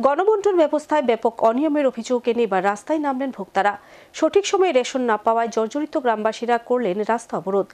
গণবন্টন ব্যবস্থায় ব্যাপক অনিয়মের অভিযোগ এনে এবার রাস্তায় নামলেন ভোক্তারা। সঠিক সময়ে রেশন না পাওয়ায় জর্জরিত গ্রামবাসীরা করলেন রাস্তা অবরোধ।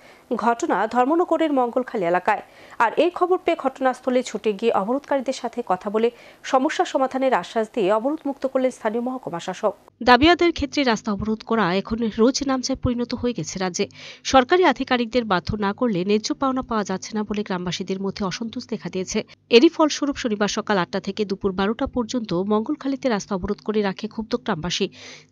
ঘটনা ধর্মনগরের মঙ্গলখালী এলাকায়। আর এই খবর পেয়ে ঘটনাস্থলে ছুটে গিয়ে অবরোধকারীদের সাথে কথা বলে সমস্যা সমাধানের আশ্বাস দিয়ে অবরোধ মুক্ত করলেন স্থানীয় মহকুমা শাসক। দাবি আদায়ের ক্ষেত্রে রাস্তা অবরোধ করা এখন রোজ নামচায় পরিণত হয়ে গেছে রাজ্যে। সরকারি আধিকারিকদের বাধ্য না করলে ন্যায্য পাওনা পাওয়া যাচ্ছে না বলে গ্রামবাসীদের মধ্যে অসন্তোষ দেখা দিয়েছে। এরই ফলস্বরূপ শনিবার সকাল 8টা থেকে দুপুর 12টা পর্যন্ত মঙ্গলখালীতে রাস্তা অবরোধ করে রাখে ক্ষুব্ধ গ্রামবাসী।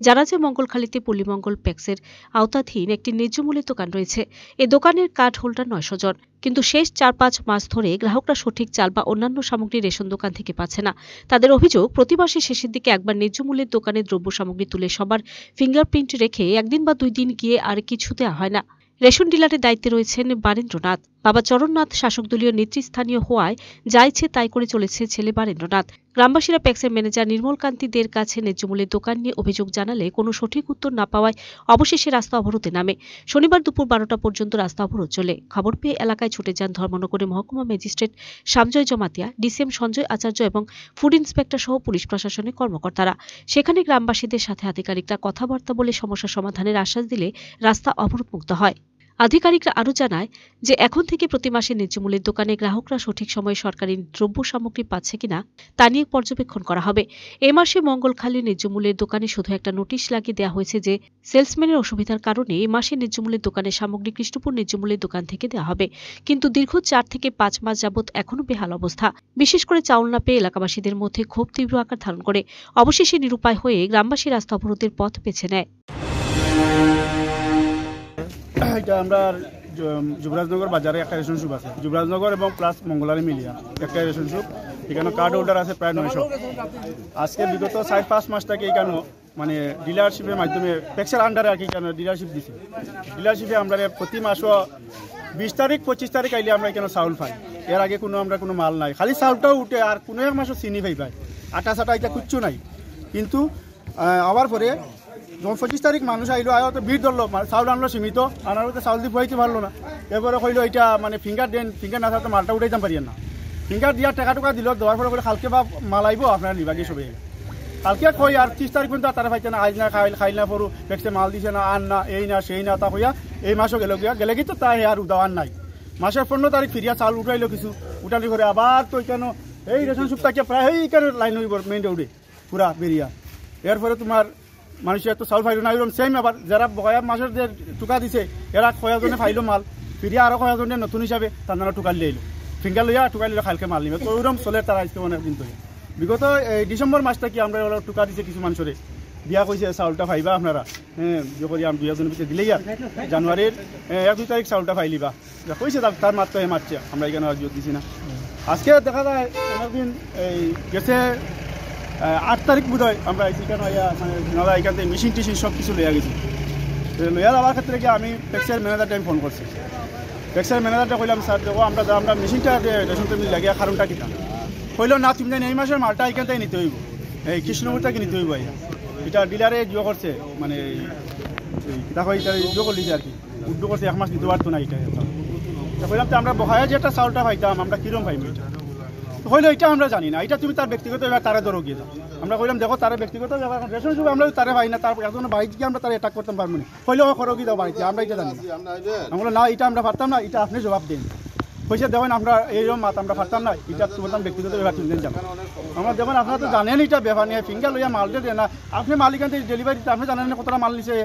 জানা যায়, মঙ্গলখালীতে পল্লীমঙ্গল প্যাক্সের আওতাধীন একটি ন্যায্য মূল্যের দোকান রয়েছে। এই দোকানের কার্ড হোল্ডার 900 জন, কিন্তু শেষ 4-5 মাস ধরে গ্রাহকরা সঠিক চাল বা অন্যান্য সামগ্রী রেশন দোকান থেকে পাচ্ছে না। তাদের অভিযোগ, প্রতি মাসের শেষের দিকে একবার ন্যায্য মূল্যের দোকানে দ্রব্য সামগ্রী তুলে সবার ফিঙ্গারপ্রিন্ট রেখে একদিন বা 2 দিন গিয়ে আর কিছু দেওয়া হয় না। রেশন ডিলারের দায়িত্বে রয়েছেন বারেন্দ্রনাথ। বাবা চরণনাথ শাসক দলীয় নেতৃস্থানীয় হওয়ায় যা ইচ্ছে তাই করে চলেছে ছেলে বারেন্দ্রনাথ। গ্রামবাসীরা প্যাক্সের ম্যানেজার নির্মল কান্তি দের কাছে ন্যায্য মূল্যের দোকান নিয়ে অভিযোগ জানালে কোনো সঠিক উত্তর না পাওয়ায় অবশেষে রাস্তা অবরোধে নামে। শনিবার দুপুর 12টা পর্যন্ত রাস্তা অবরোধ চলে। খবর পেয়ে এলাকায় ছুটে যান ধর্মনগরের মহকুমা ম্যাজিস্ট্রেট সামজয় জমাতিয়া, ডিসিএম সঞ্জয় আচার্য এবং ফুড ইন্সপেক্টর সহ পুলিশ প্রশাসনের কর্মকর্তারা। সেখানে গ্রামবাসীদের সাথে আধিকারিকরা কথাবার্তা বলে সমস্যা সমাধানের আশ্বাস দিলে রাস্তা অবরোধ মুক্ত হয়। আধিকারিকরা আরও জানায় যে এখন থেকে প্রতি মাসে ন্যায্য মূল্যের দোকানে গ্রাহকরা সঠিক সময়ে সরকারি দ্রব্য সামগ্রী পাচ্ছে কিনা তা নিয়ে পর্যবেক্ষণ করা হবে। এ মাসে মঙ্গলখালী ন্যায্য মূল্যের দোকানে শুধু একটা নোটিশ লাগিয়ে দেওয়া হয়েছে যে সেলসম্যানের অসুবিধার কারণে এই মাসে ন্যায্য মূল্যের দোকানের সামগ্রী কৃষ্ণপুর ন্যায্য মূল্যের দোকান থেকে দেওয়া হবে। কিন্তু দীর্ঘ 4 থেকে 5 মাস যাবৎ এখনও বেহাল অবস্থা। বিশেষ করে চাউল না পেয়ে এলাকাবাসীদের মধ্যে ক্ষোভ তীব্র আকার ধারণ করে। অবশেষে নিরুপায় হয়ে গ্রামবাসী রাস্তা অবরোধের পথ বেছে নেয়। এটা আমরা যুবরাজনগর বাজারে একটা রেশন শপ আছে, যুবরাজনগর এবং প্লাস মঙ্গলারি মিলিয়া একটা রেশন শপ। এখানে কার্ড হোল্ডার আছে প্রায় 900। আজকে বিগত 4-5 মাস থেকে এখানে মানে ডিলারশিপের মাধ্যমে প্যাক্সের আন্ডারে আর কি এখানে ডিলারশিপ দিছে। ডিলারশিপে আমরা প্রতি মাসও 20 তারিখ 25 তারিখ আইলে আমরা এখানে চাউল পাই। এর আগে আমরা কোনো মাল নাই, খালি চাউলটাও উঠে আর কোনো এক মাসও চিনি পাই আটা চাটা এটা কিচ্ছু নাই। কিন্তু আবার পরে যখন 25 তারিখ মানুষ আইলো, আয়ো তো ভিড় ধরলো, চাউল আনলো সীমিত, আনার তো চাউল দিয়ে বইতে পারলো না। এরপরে কইলো এটা মানে ফিঙ্গার দেন, ফিঙ্গার না থাকলে মালটা উঠাইতাম পারি না। ফিঙ্গার দিয়া টাকা দিল, দেওয়ার পরে কালকে বা মাল আইব আপনারা নিবাগে সবাই। কালকে কই আর 30 তারিখ পর্যন্ত তারা পাইছে না, আজ না খাইল না পড়ু দেখছে মাল দিছে না, আন না এই না সেই না তা কইয়া এই মাসও গেলে কি তো তাই আর উদাওয়ার নাই। মাসের 15 তারিখ ফিরিয়া চাউল উঠাইলো কিছু, উঠালি করে আবার তো কেন এই রেশন সুপ তাকে প্রায় এইখানে লাইন হইব মেইন রোডে পুরা বেরিয়া। এরপরে তোমার মানুষের এত চাউল ফাইল না, এরকম সেম আবার যারা বয়া মাসের যে টুকা দিছে এরা কয়েকজনে ফাইলো মাল, ফিরিয়া আরো কয়েকজনে নতুন হিসাবে তার টুকাল লিয়ে ফিঙ্গার লইয়া টুকাল লিয়ে খালকে মাল নিবে। তো ওইরকম চলে তারা আজকে অনেক দিন ধরে। বিগত এই ডিসেম্বর মাস থেকে আমরা টুকা দিছে কিছু মানুষরে, দিয়া কইছে চাউলটা ফাইবা আপনারা, হ্যাঁ করি আমি 2 একজনের পিছিয়ে দিলেই আর জানুয়ারির 1-2 তারিখ চাউলটা ফাইলিবা কইছে, তার মাত্র মারছে। আমরা এখানে আর দিছি না। আজকে দেখা যায় অনেকদিন এই গেছে 8 তারিখ বোধ হয় আমরা এখানে মানে এখান থেকে মেশিন টিশিন সব কিছু লইয়া গেছি। লইয়া যাওয়ার ক্ষেত্রে কি আমি প্যাক্সের ম্যানেজারটা আমি ফোন করছি। প্যাক্সের ম্যানেজারটা কইলাম স্যার দেখো আমরা মেশিনটা রেশন টেবিল লাগিয়া কারণটা কিনা কইলো না, তুমি জানি এই মাসের মালটা এখান থেকে নিতে হইব, এই কৃষ্ণপুর থেকে নিতে হইব। এটা ডিলারে জিও করছে, মানে দেখো এটা জিও করলিছে আর কি, উদ্যোগ করছে 1 মাস নিতে পারতো না। এটা কইলাম তো আমরা বহায়া যেটা চাউলটা পাইতাম আমরা কিরম পাইব এটা হইলো, এটা আমরা জানি না, এটা তুমি তার ব্যক্তিগত ব্যাপার, তারা ধরো গিয়ে দাও। আমরা কইলাম দেখো তারা ব্যক্তিগত ব্যাপার, রেশন যুগে আমরা তারা পাই না, তারপর এত বাড়িতে গিয়ে আমরা তারা অ্যাটাক করতাম পারবো না। হইলো খরো গিয়ে দাও বাড়িতে, আমরা এটা জানি না। আমরা না এটা আমরা পারতাম না, এটা আপনি জবাব দেন। পয়সা দেখুন আমরা এইরকম মাত আমরা পারতাম না, এটা তোমার ব্যক্তিগত ব্যাপার তুমি জানো। আমরা দেখুন আপনারা তো জানেন এটা ব্যাপার নিয়ে, ফিঙ্গার লইয়া মালটা দেন না, আপনি মালিকান থেকে ডেলিভারি দিতে আপনি জানেন না কতটা মাল নিছে,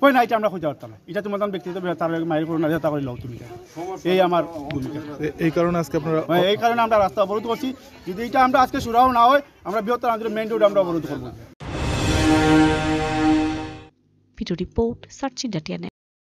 কই না এটা আমরা খুঁজে পারতাম না। এটা তোমার ব্যক্তিগত ব্যাপার, তার মায়ের করো না তা করে লও তুমি। এই আমার ভূমিকা। এই কারণে আজকে আপনারা এই কারণে আমরা রাস্তা অবরোধ করছি। যদি এটা আমরা আজকে শুরু না হয় আমরা বৃহত্তর আন্দোলন মেইন রোড আমরা অবরোধ করবো। Video report search India.